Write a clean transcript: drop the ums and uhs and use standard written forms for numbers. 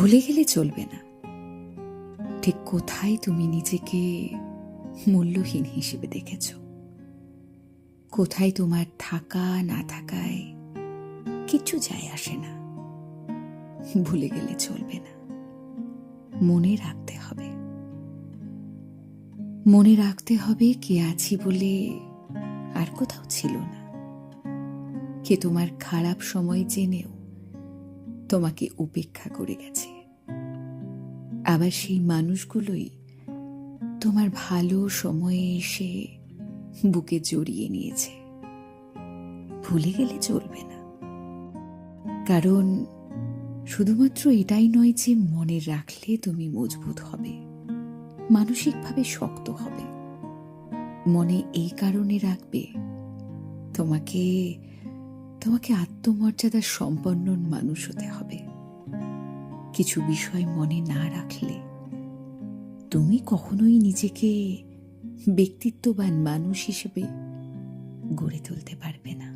ভুলে গেলে চলবে না ঠিক কোথায় তুমি নিজেকে মূল্যহীন হিসেবে দেখেছ, কোথায় তোমার থাকা না থাকায় কিচ্ছু যায় আসে না। ভুলে গেলে চলবে না, মনে রাখতে হবে। মনে রাখতে হবে কে আছি বলে আর কোথাও ছিল না, কে তোমার খারাপ সময় জেনেও তোমাকে উপেক্ষা করে গেছে। আবার সেই মানুষগুলোই তোমার ভালো সময়ে এসে বুকে জড়িয়ে নিয়েছে। ভুলে গেলে চলবে না, কারণ শুধুমাত্র এটাই নয় যে মনে রাখলে তুমি মজবুত হবে, মানসিকভাবে শক্ত হবে। মনে এই কারণে রাখবে তোমাকে তোমাকে আত্মমর্যাদা সম্পন্ন মানুষ হতে হবে। কিছু বিষয় মনে না রাখলে তুমি কখনোই নিজেকে ব্যক্তিত্ববান মানুষ হিসেবে গড়ে তুলতে পারবে না।